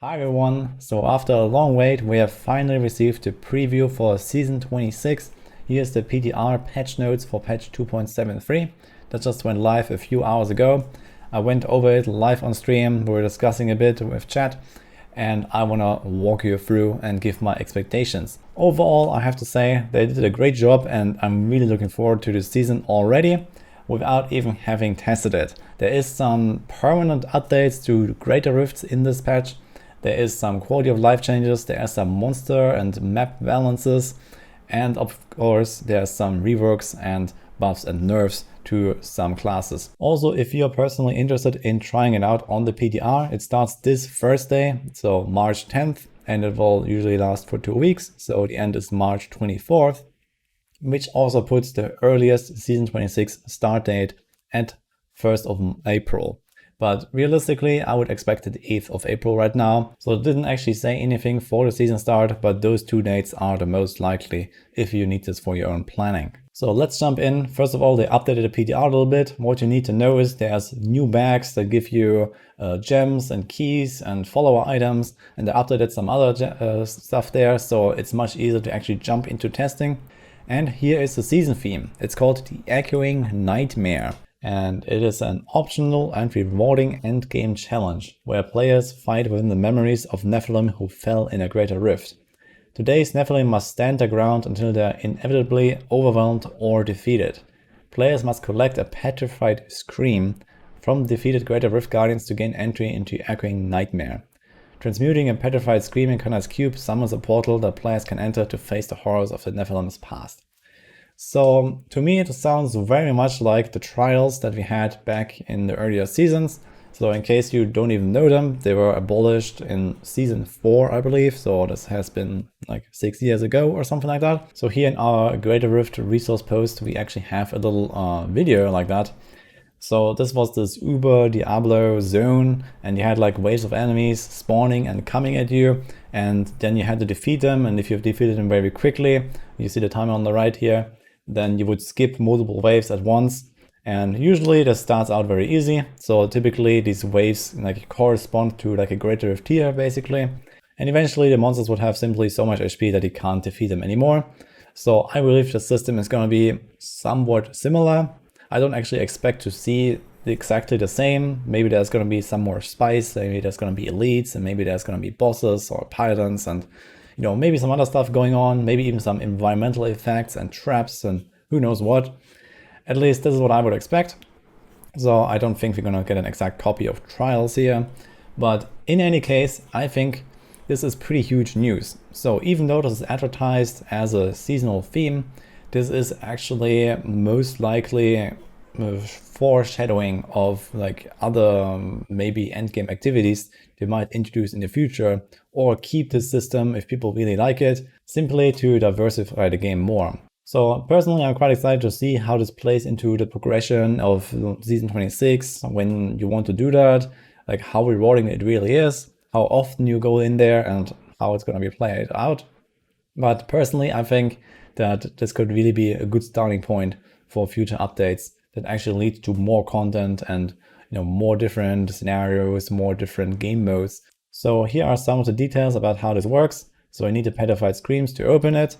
Hi everyone, so after a long wait we have finally received the preview for Season 26. Here's the PTR patch notes for patch 2.73. That just went live a few hours ago. I went over it live on stream, we were discussing a bit with chat, and I wanna walk you through and give my expectations. Overall, I have to say they did a great job and I'm really looking forward to the season already without even having tested it. There is some permanent updates to greater rifts in this patch. There is some quality of life changes, there are some monster and map balances, and of course there are some reworks and buffs and nerfs to some classes. Also, if you're personally interested in trying it out on the PTR, it starts this Thursday, so March 10th, and it will usually last for 2 weeks, so the end is March 24th, which also puts the earliest Season 26 start date at 1st of April. But realistically, I would expect it 8th of April right now. So it didn't actually say anything for the season start, but those two dates are the most likely if you need this for your own planning. So let's jump in. First of all, they updated the PTR a little bit. What you need to know is there's new bags that give you gems and keys and follower items, and they updated some other stuff there, so it's much easier to actually jump into testing. And here is the season theme. It's called the Echoing Nightmare. And it is an optional and rewarding endgame challenge, where players fight within the memories of Nephilim who fell in a greater rift. Today's Nephilim must stand their ground until they are inevitably overwhelmed or defeated. Players must collect a petrified scream from defeated greater rift guardians to gain entry into Echoing Nightmare. Transmuting a petrified scream in Connor's cube summons a portal that players can enter to face the horrors of the Nephilim's past. So to me it sounds very much like the trials that we had back in the earlier seasons. So in case you don't even know them, they were abolished in season 4, I believe. So this has been like 6 years ago or something like that. So here in our Greater Rift resource post, we actually have a little video like that. So this was this Uber Diablo zone, and you had like waves of enemies spawning and coming at you, and then you had to defeat them. And if you've defeated them very quickly, you see the timer on the right here, then you would skip multiple waves at once. And usually this starts out very easy. So typically these waves like correspond to like a greater rift tier basically. And eventually the monsters would have simply so much HP that you can't defeat them anymore. So I believe the system is going to be somewhat similar. I don't actually expect to see exactly the same. Maybe there's going to be some more spice, maybe there's going to be elites, and maybe there's going to be bosses or paladins, and maybe some other stuff going on, maybe even some environmental effects and traps and who knows what. At least this is what I would expect. So I don't think we're gonna get an exact copy of Trials here. But in any case, I think this is pretty huge news. So even though this is advertised as a seasonal theme, this is actually most likely foreshadowing of like other maybe endgame activities they might introduce in the future, or keep this system if people really like it, simply to diversify the game more. So personally, I'm quite excited to see how this plays into the progression of Season 26, when you want to do that, like how rewarding it really is, how often you go in there, and how it's going to be played out. But personally, I think that this could really be a good starting point for future updates that actually lead to more content and more different scenarios, more different game modes. So here are some of the details about how this works. So you need the petrified screams to open it,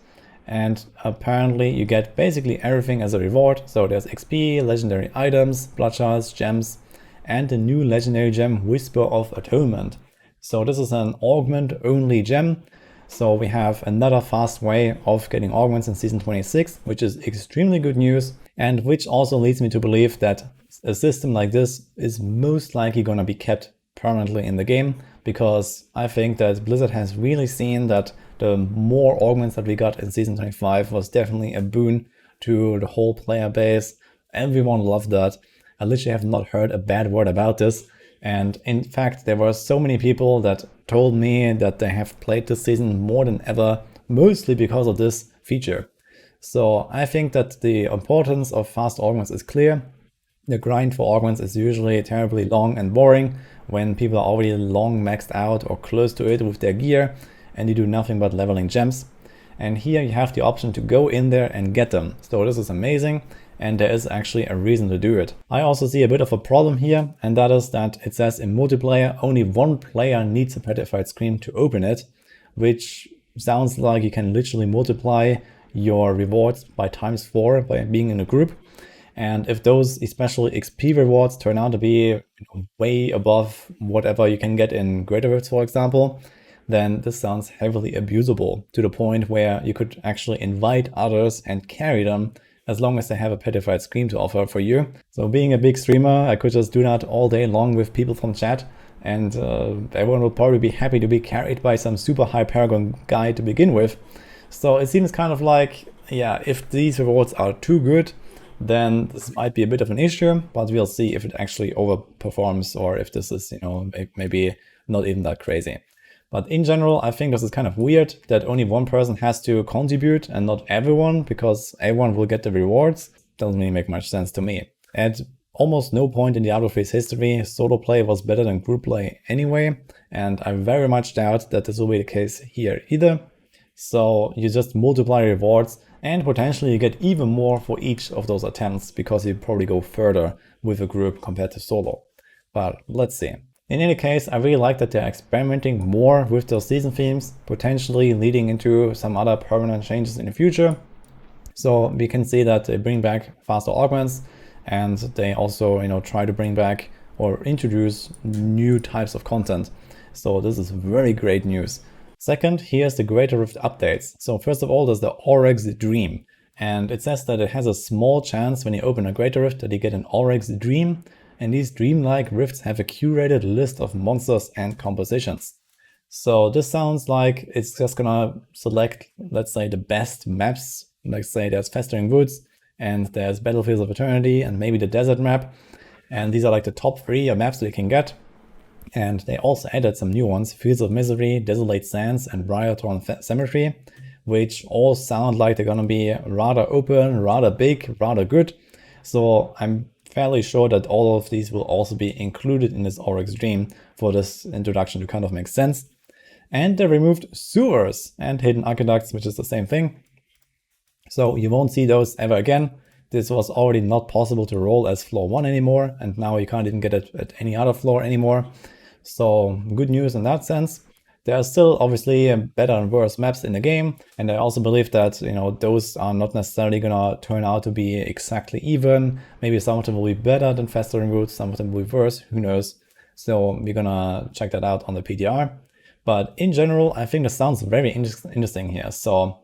and apparently you get basically everything as a reward. So there's XP, legendary items, blood shards, gems, and the new legendary gem Whisper of Atonement. So this is an augment only gem. So we have another fast way of getting augments in Season 26, which is extremely good news, and which also leads me to believe that a system like this is most likely going to be kept permanently in the game, because I think that Blizzard has really seen that the more augments that we got in Season 25 was definitely a boon to the whole player base. Everyone loved that. I literally have not heard a bad word about this. And in fact, there were so many people that told me that they have played this season more than ever, mostly because of this feature. So I think that the importance of fast augments is clear. The grind for augments is usually terribly long and boring when people are already long maxed out or close to it with their gear, and you do nothing but leveling gems. And here you have the option to go in there and get them. So this is amazing. and there is actually a reason to do it. I also see a bit of a problem here, and that is that it says in multiplayer only one player needs a petrified scream to open it, which sounds like you can literally multiply your rewards by ×4 by being in a group. And if those especially XP rewards turn out to be way above whatever you can get in Greater Rifts, for example, then this sounds heavily abusable to the point where you could actually invite others and carry them as long as they have a petrified scream to offer for you. So being a big streamer, I could just do that all day long with people from chat, and everyone will probably be happy to be carried by some super high Paragon guy to begin with. So it seems kind of like, yeah, if these rewards are too good, then this might be a bit of an issue, but we'll see if it actually overperforms or if this is, maybe not even that crazy. But in general, I think this is kind of weird that only one person has to contribute and not everyone, because everyone will get the rewards. Doesn't really make much sense to me. At almost no point in Diablo 3's history, solo play was better than group play anyway, and I very much doubt that this will be the case here either. So you just multiply rewards, and potentially you get even more for each of those attempts, because you probably go further with a group compared to solo. But let's see. In any case, I really like that they're experimenting more with those season themes, potentially leading into some other permanent changes in the future. So we can see that they bring back faster augments, and they also, try to bring back or introduce new types of content. So this is very great news. Second, here's the Greater Rift updates. So first of all, there's the Oryx Dream, and it says that it has a small chance when you open a Greater Rift that you get an Oryx Dream, and these dreamlike rifts have a curated list of monsters and compositions. So this sounds like it's just gonna select, let's say, the best maps. Let's say there's Festering Woods, and there's Battlefields of Eternity, and maybe the Desert map, and these are like the top 3 maps that you can get. And they also added some new ones, Fields of Misery, Desolate Sands, and Briarthorn Cemetery, which all sound like they're gonna be rather open, rather big, rather good. So I'm fairly sure that all of these will also be included in this Oryx Dream for this introduction to kind of make sense. And they removed sewers and hidden aqueducts, which is the same thing. So you won't see those ever again. This was already not possible to roll as floor 1 anymore, and now you can't even get it at any other floor anymore. So good news in that sense. There are still obviously better and worse maps in the game, and I also believe that those are not necessarily gonna turn out to be exactly even. Maybe some of them will be better than Festering Woods, some of them will be worse, who knows. So we're gonna check that out on the PTR. But in general, I think this sounds very interesting here. So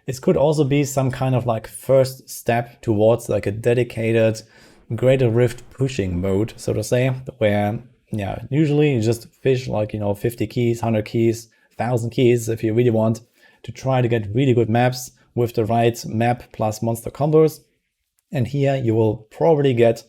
it could also be some kind of like first step towards like a dedicated Greater Rift pushing mode, so to say, where usually you just fish like 50 keys, 100 keys, 1000 keys if you really want to try to get really good maps with the right map plus monster combos. And here you will probably get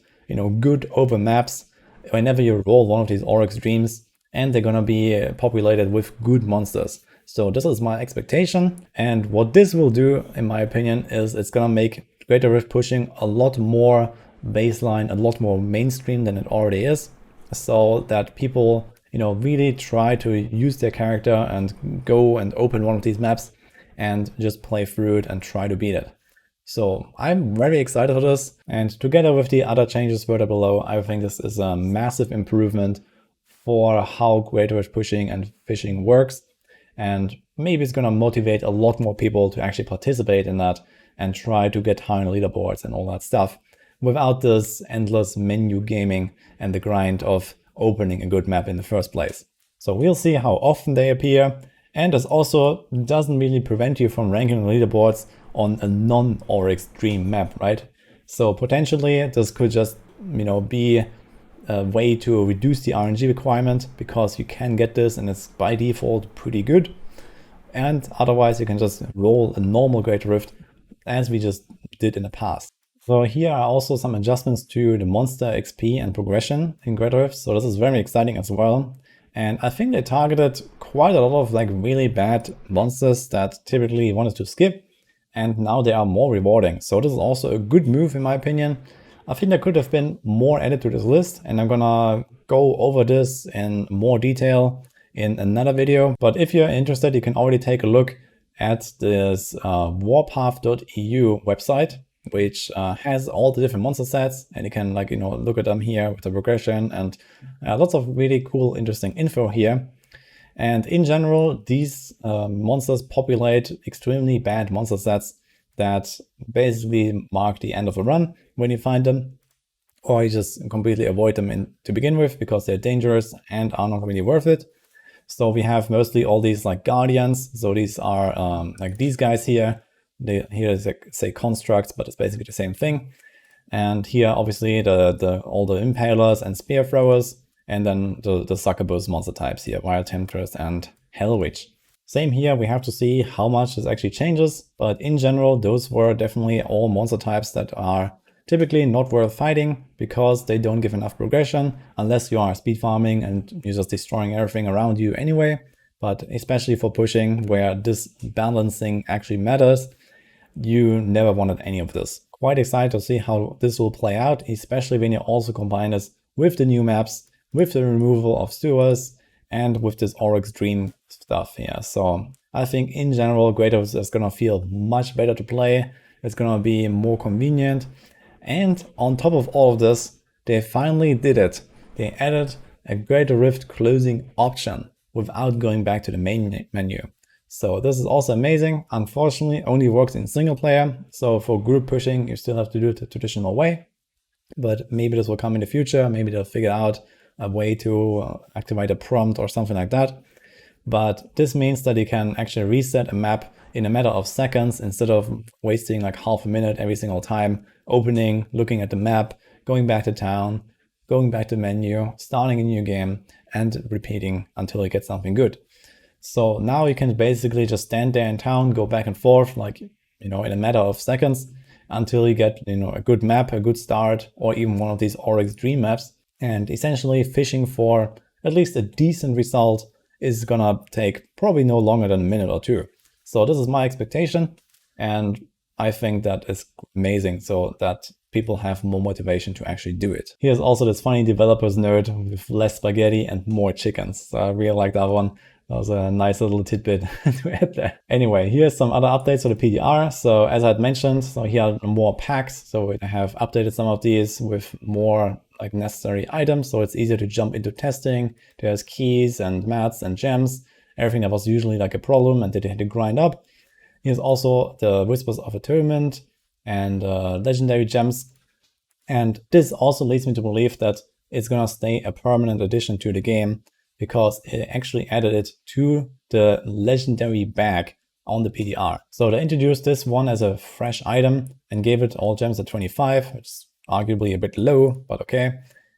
good open maps whenever you roll one of these Oryx Dreams, and they're gonna be populated with good monsters. So this is my expectation, and what this will do, in my opinion, is it's gonna make Greater Rift pushing a lot more baseline, a lot more mainstream than it already is, so that people really try to use their character and go and open one of these maps and just play through it and try to beat it. So I'm very excited for this, and together with the other changes further below, I think this is a massive improvement for how Greater Rift pushing and fishing works. And maybe it's gonna motivate a lot more people to actually participate in that and try to get high on leaderboards and all that stuff, without this endless menu gaming and the grind of opening a good map in the first place. So we'll see how often they appear, and this also doesn't really prevent you from ranking on leaderboards on a non-Oryx Dream map, right? So potentially this could just be a way to reduce the RNG requirement, because you can get this and it's by default pretty good. And otherwise you can just roll a normal Greater Rift as we just did in the past. So here are also some adjustments to the monster XP and progression in Greater Rift. So this is very exciting as well. And I think they targeted quite a lot of like really bad monsters that typically you wanted to skip, and now they are more rewarding. So this is also a good move in my opinion. I think there could have been more added to this list, and I'm gonna go over this in more detail in another video. But if you're interested, you can already take a look at this warpath.eu website. which has all the different monster sets, and you can like, look at them here with the progression and lots of really cool, interesting info here. And in general, these monsters populate extremely bad monster sets that basically mark the end of a run when you find them, or you just completely avoid them to begin with because they're dangerous and are not really worth it. So we have mostly all these like guardians. So these are like these guys here. Here is like, say constructs, but it's basically the same thing. And here, obviously, all the impalers and spear throwers, and then the succubus monster types here, wild temptress and hell witch. Same here, we have to see how much this actually changes, but in general, those were definitely all monster types that are typically not worth fighting because they don't give enough progression unless you are speed farming and you're just destroying everything around you anyway. But especially for pushing, where this balancing actually matters, you never wanted any of this. Quite excited to see how this will play out, especially when you also combine this with the new maps, with the removal of sewers, and with this Oryx Dream stuff here. So I think in general, Kratos is gonna feel much better to play. It's gonna be more convenient. And on top of all of this, they finally did it. They added a Greater Rift closing option without going back to the main menu. So this is also amazing. Unfortunately, only works in single player. So for group pushing, you still have to do it the traditional way. But maybe this will come in the future. Maybe they'll figure out a way to activate a prompt or something like that. But this means that you can actually reset a map in a matter of seconds instead of wasting like half a minute every single time, opening, looking at the map, going back to town, going back to menu, starting a new game, and repeating until you get something good. So now you can basically just stand there in town, go back and forth, like, in a matter of seconds until you get, a good map, a good start, or even one of these Oryx Dream maps. And essentially fishing for at least a decent result is gonna take probably no longer than a minute or two. So this is my expectation, and I think that is amazing, so that people have more motivation to actually do it. Here's also this funny developer's note with less spaghetti and more chickens. So I really like that one. That was a nice little tidbit to add there. Anyway, here's some other updates for the PDR. So as I had mentioned, so here are more packs. So I have updated some of these with more like necessary items. So it's easier to jump into testing. There's keys and mats and gems. Everything that was usually like a problem and that they had to grind up. Here's also the Whispers of Atonement and legendary gems. And this also leads me to believe that it's gonna stay a permanent addition to the game, because it actually added it to the legendary bag on the PDR. So they introduced this one as a fresh item and gave it all gems at 25, which is arguably a bit low, but okay.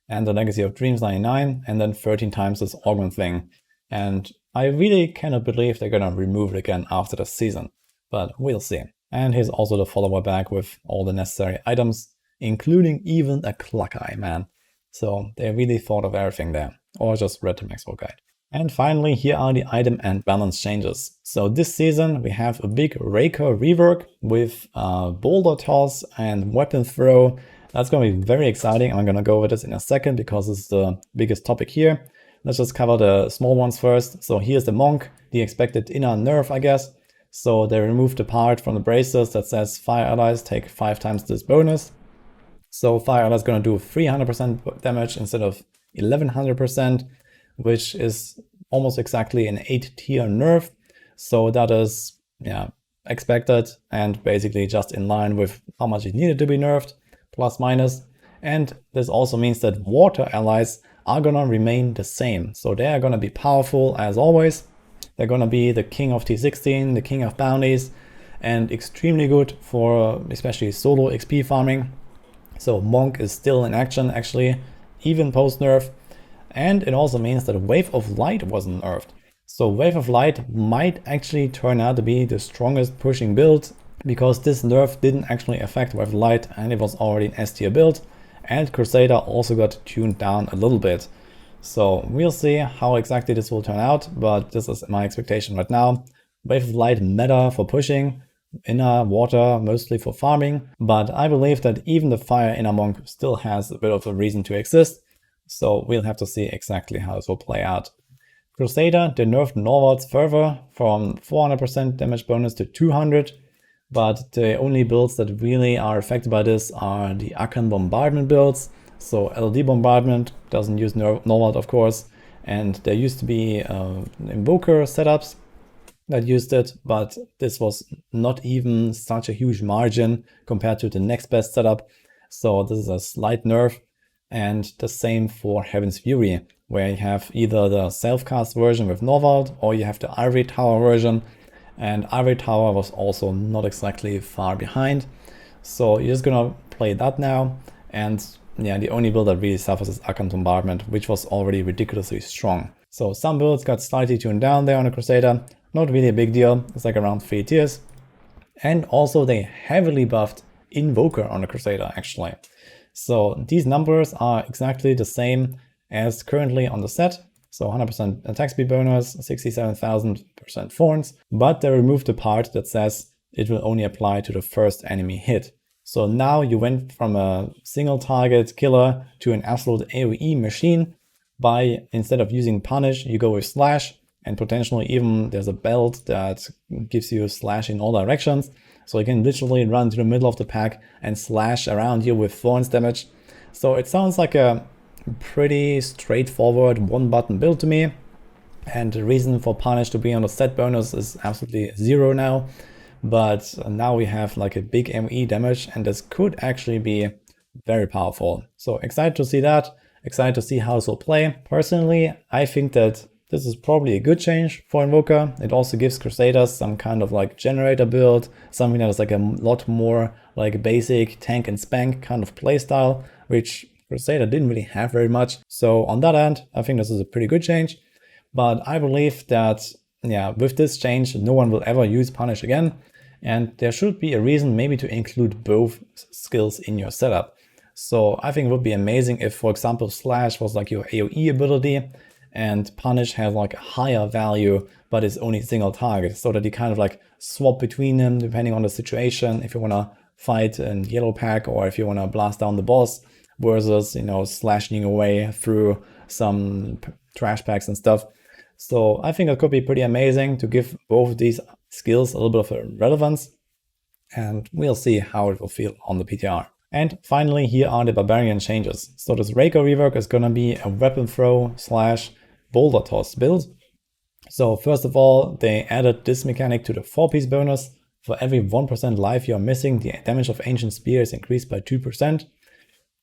And the Legacy of Dreams 99, and then 13 times this augment thing. And I really cannot believe they're gonna remove it again after the season, but we'll see. And here's also the follower bag with all the necessary items, including even a clock eye, man. So they really thought of everything there, or just read the Maxwell guide. And finally, here are the item and balance changes. So this season we have a big Raker rework with boulder toss and weapon throw. That's going to be very exciting. I'm going to go over this in a second because it's the biggest topic here. Let's just cover the small ones first. So here's the Monk, the expected inner nerf, I guess. So they removed the part from the braces that says fire allies take 5 times this bonus. So fire allies going to do 300% damage instead of 1100%, which is almost exactly an 8-tier nerf. So that is, expected and basically just in line with how much it needed to be nerfed, plus minus. And this also means that water allies are gonna remain the same. So they are gonna be powerful as always. They're gonna be the king of T16, the king of bounties, and extremely good for especially solo XP farming. So Monk is still in action actually, even post nerf. And it also means that Wave of Light wasn't nerfed. So Wave of Light might actually turn out to be the strongest pushing build, because this nerf didn't actually affect Wave of Light and it was already an S tier build. And Crusader also got tuned down a little bit. So we'll see how exactly this will turn out, but this is my expectation right now. Wave of Light meta for pushing, inner water mostly for farming, but I believe that even the fire inner monk still has a bit of a reason to exist. So we'll have to see exactly how this will play out. Crusader, they nerfed Norward's further from 400% damage bonus to 200, but the only builds that really are affected by this are the Akan Bombardment builds. So LD Bombardment doesn't use Norvald, of course, and there used to be Invoker setups that used it, but this was not even such a huge margin compared to the next best setup. So this is a slight nerf, and the same for Heaven's Fury, where you have either the self-cast version with Norvald or you have the Ivory Tower version, and Ivory Tower was also not exactly far behind. So you're just gonna play that now, and yeah, the only build that really suffers is Akan Bombardment, which was already ridiculously strong. So some builds got slightly tuned down there on the Crusader, not really a big deal, it's like around 3 tiers. And also they heavily buffed Invoker on the Crusader actually. So these numbers are exactly the same as currently on the set. So 100% attack speed bonus, 67,000% thorns, but they removed the part that says it will only apply to the first enemy hit. So now you went from a single target killer to an absolute AoE machine by, instead of using punish, you go with slash, and potentially even there's a belt that gives you slash in all directions. So you can literally run to the middle of the pack and slash around you with thorns damage. So it sounds like a pretty straightforward one button build to me. And the reason for punish to be on the set bonus is absolutely 0 now. But now we have like a big ME damage, and this could actually be very powerful. So excited to see that, excited to see how this will play. Personally, I think that this is probably a good change for Invoker. It also gives Crusaders some kind of like generator build, something that is like a lot more like basic tank and spank kind of playstyle, which Crusader didn't really have very much. So on that end, I think this is a pretty good change. But I believe that, yeah, with this change, no one will ever use Punish again. And there should be a reason maybe to include both skills in your setup. So I think it would be amazing if, for example, Slash was like your AoE ability and Punish has like a higher value, but is only single target, so that you kind of like swap between them depending on the situation. If you want to fight in yellow pack or if you want to blast down the boss versus, you know, slashing away through some trash packs and stuff. So I think it could be pretty amazing to give both of these skills a little bit of a relevance, and we'll see how it will feel on the PTR. And finally, here are the Barbarian changes. So this Reiko rework is gonna be a weapon throw slash boulder toss build. So first of all, they added this mechanic to the 4-piece bonus. For every 1% life you're missing, the damage of Ancient Spear is increased by 2%.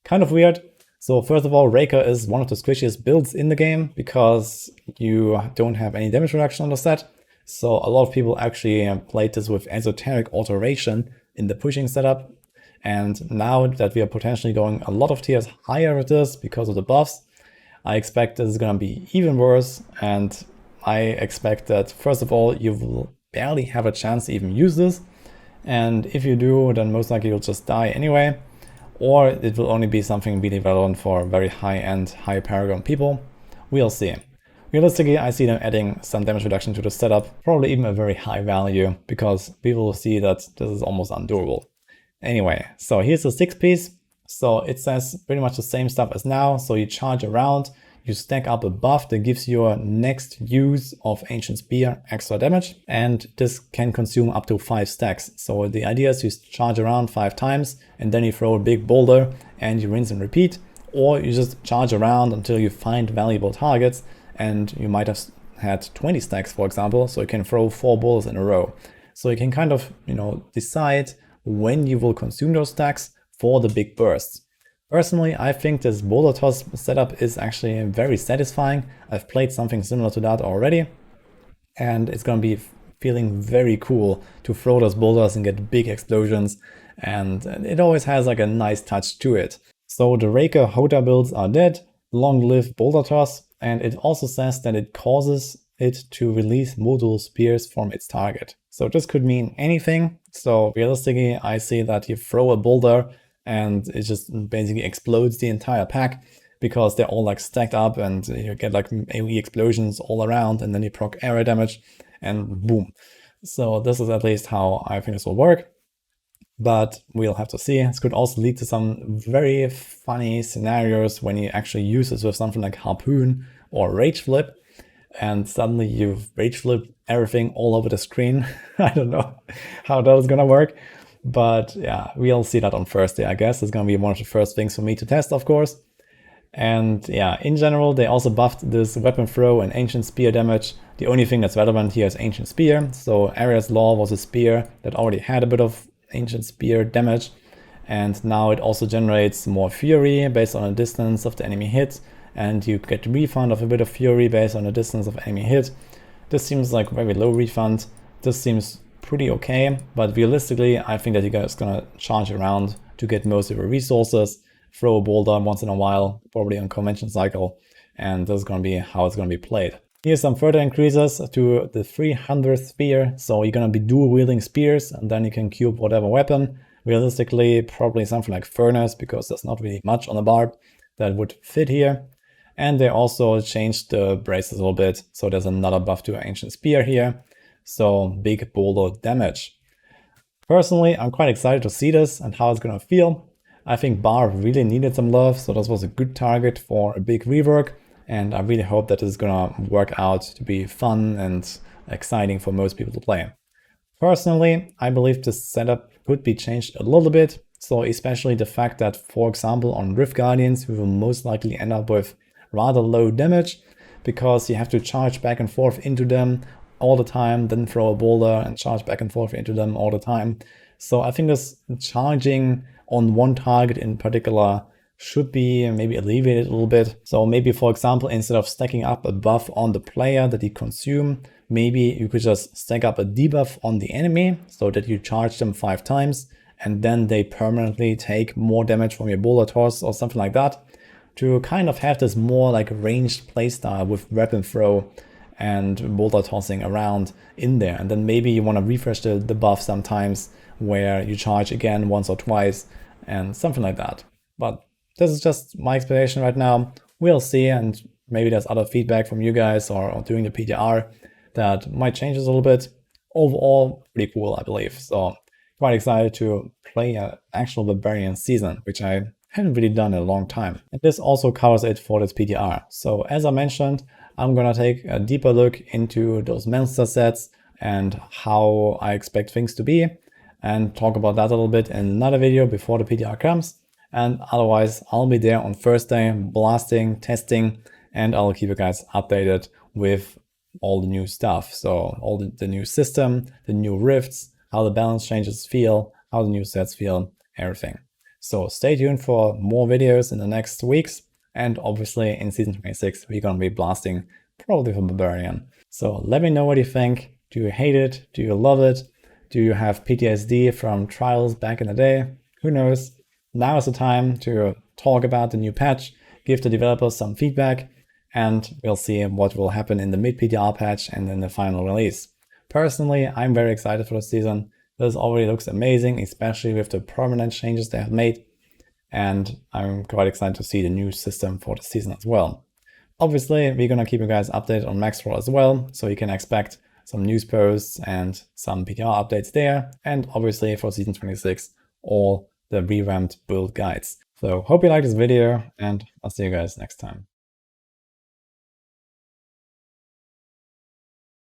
Kind of weird. So first of all, Reiko is one of the squishiest builds in the game because you don't have any damage reduction on the set. So a lot of people actually played this with esoteric alteration in the pushing setup. And now that we are potentially going a lot of tiers higher with this because of the buffs, I expect this is going to be even worse. And I expect that, first of all, you will barely have a chance to even use this. And if you do, then most likely you'll just die anyway. Or it will only be something really relevant for very high-end, high paragon people. We'll see. Realistically, I see them adding some damage reduction to the setup, probably even a very high value, because people will see that this is almost undoable. Anyway, so here's the 6-piece. So it says pretty much the same stuff as now. So you charge around, you stack up a buff that gives your next use of Ancient Spear extra damage, and this can consume up to 5 stacks. So the idea is you charge around 5 times, and then you throw a big boulder and you rinse and repeat, or you just charge around until you find valuable targets, and you might have had 20 stacks, for example, so you can throw 4 boulders in a row. So you can kind of, you know, decide when you will consume those stacks for the big bursts. Personally, I think this boulder toss setup is actually very satisfying. I've played something similar to that already, and it's going to be feeling very cool to throw those boulders and get big explosions, and it always has like a nice touch to it. So the Reiko Hota builds are dead, long live boulder toss, and it also says that it causes it to release module spears from its target. So this could mean anything. So realistically, I see that you throw a boulder and it just basically explodes the entire pack because they're all like stacked up, and you get like AoE explosions all around, and then you proc area damage and boom. So this is at least how I think this will work, but we'll have to see. This could also lead to some very funny scenarios when you actually use this with something like Harpoon or Rage Flip. and suddenly you rage flip everything all over the screen. I don't know how that is gonna work, but yeah, we'll see that on Thursday, I guess. It's gonna be one of the first things for me to test, of course. And yeah, in general, they also buffed this weapon throw and ancient spear damage. The only thing that's relevant here is ancient spear. So Aria's Law was a spear that already had a bit of ancient spear damage, and now it also generates more fury based on the distance of the enemy hit, and you get refund of a bit of fury based on the distance of enemy hit. This seems like very low refund. This seems pretty okay, but realistically, I think that you guys are gonna charge around to get most of your resources, throw a boulder once in a while, probably on convention cycle, and this is gonna be how it's gonna be played. Here's some further increases to the 300th spear, so you're gonna be dual wielding spears, and then you can cube whatever weapon. Realistically, probably something like Furnace, because there's not really much on the Barb that would fit here. And they also changed the braces a little bit, so there's another buff to Ancient Spear here, so big boulder damage. Personally, I'm quite excited to see this and how it's gonna feel. I think Barb really needed some love, so this was a good target for a big rework, and I really hope that this is gonna work out to be fun and exciting for most people to play. Personally, I believe this setup could be changed a little bit, so especially the fact that, for example, on Rift Guardians, we will most likely end up with rather low damage, because you have to charge back and forth into them all the time, then throw a boulder and charge back and forth into them all the time. So I think this charging on one target in particular should be maybe alleviated a little bit. So maybe, for example, instead of stacking up a buff on the player that you consume, maybe you could just stack up a debuff on the enemy so that you charge them 5 times and then they permanently take more damage from your boulder toss or something like that, to kind of have this more like ranged playstyle with weapon throw and boulder tossing around in there. And then maybe you want to refresh the buff sometimes where you charge again once or twice and something like that. But this is just my expectation right now. We'll see, and maybe there's other feedback from you guys or doing the PTR that might change this a little bit. Overall, pretty cool, I believe. So quite excited to play an actual Barbarian season, which I haven't really done in a long time. And this also covers it for this PTR. So as I mentioned, I'm gonna take a deeper look into those monster sets and how I expect things to be, and talk about that a little bit in another video before the PTR comes. And otherwise, I'll be there on Thursday, blasting, testing, and I'll keep you guys updated with all the new stuff. So all the new system, the new rifts, how the balance changes feel, how the new sets feel, everything. So stay tuned for more videos in the next weeks. And obviously in season 26, we're gonna be blasting probably for Barbarian. So let me know what you think. Do you hate it? Do you love it? Do you have PTSD from trials back in the day? Who knows? Now is the time to talk about the new patch, give the developers some feedback, and we'll see what will happen in the mid-PTR patch and in the final release. Personally, I'm very excited for the season. This already looks amazing, especially with the permanent changes they have made. And I'm quite excited to see the new system for the season as well. Obviously, we're gonna keep you guys updated on Maxroll as well, so you can expect some news posts and some PTR updates there. And obviously for season 26, all the revamped build guides. So hope you like this video, and I'll see you guys next time.